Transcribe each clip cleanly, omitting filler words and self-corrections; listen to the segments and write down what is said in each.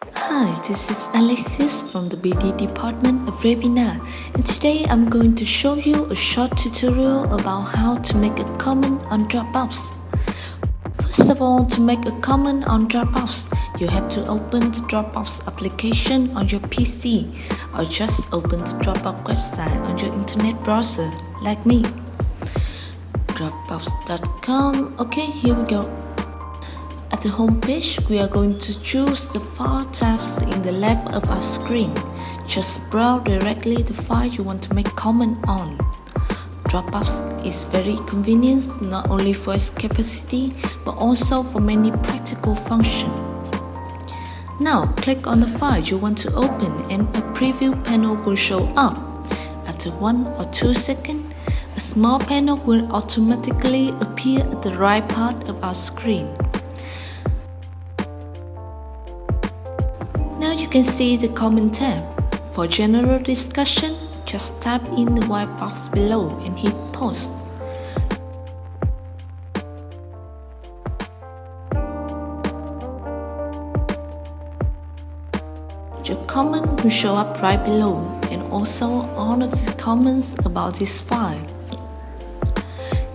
Hi, this is Alexis from the BD department of Revina, and today I'm going to show you a short tutorial about how to make a comment on Dropbox. First of all, to make a comment on Dropbox, you have to open the Dropbox application on your PC or just open the Dropbox website on your internet browser, like me. Dropbox.com. Okay, here we go. At the home page, we are going to choose the file tabs in the left of our screen. Just browse directly the file you want to make comment on. Dropbox is very convenient not only for its capacity but also for many practical functions. Now click on the file you want to open and a preview panel will show up. After 1 or 2 seconds, a small panel will automatically appear at the right part of our screen. Now you can see the comment tab. For general discussion, just type in the white box below and hit post. Your comment will show up right below and also all of the comments about this file.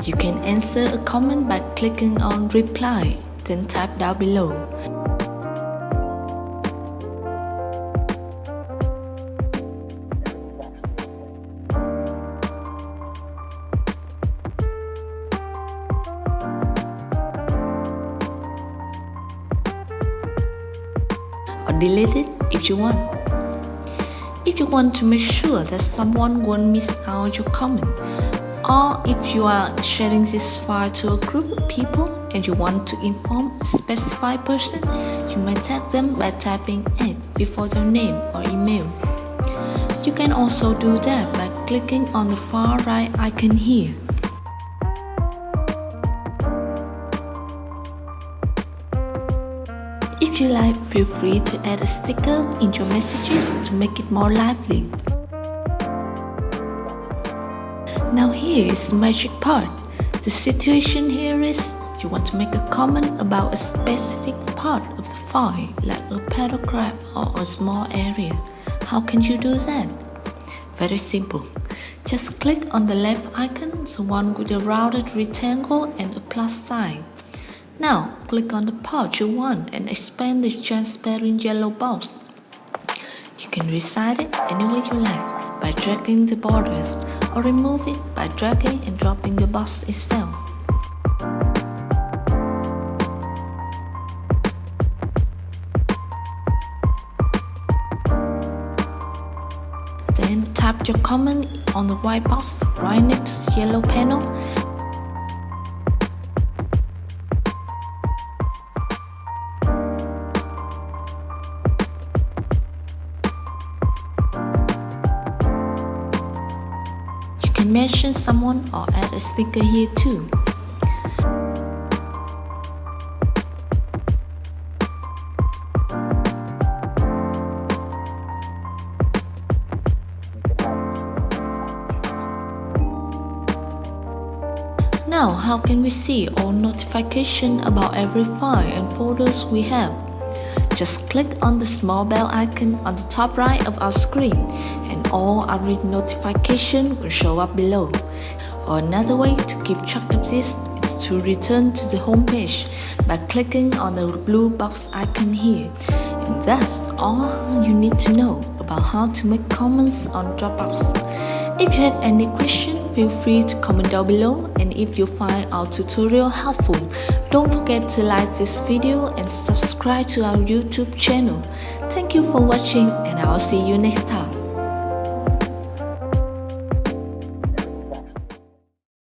You can answer a comment by clicking on reply, then type down below. Or delete it if you want. If you want to make sure that someone won't miss out your comment, or if you are sharing this file to a group of people and you want to inform a specified person, you may tag them by typing @ before their name or email. You can also do that by clicking on the far right icon here. If you like, feel free to add a sticker in your messages to make it more lively. Now here is the magic part. The situation here is you want to make a comment about a specific part of the file, like a paragraph or a small area. How can you do that? Very simple. Just click on the left icon, the one with a rounded rectangle and a plus sign. Now, click on the part you want and expand the transparent yellow box. You can resize it any way you like by dragging the borders, or remove it by dragging and dropping the box itself. Then type your comment on the white box right next to the yellow panel. You can mention someone or add a sticker here too. Now, how can we see all notifications about every file and folders we have? Just click on the small bell icon on the top right of our screen and all our notifications will show up below. Or another way to keep track of this is to return to the home page by clicking on the blue box icon here. And that's all you need to know about how to make comments on Dropbox. If you have any question, feel free to comment down below, and if you find our tutorial helpful, don't forget to like this video and subscribe to our YouTube channel. Thank you for watching and I'll see you next time.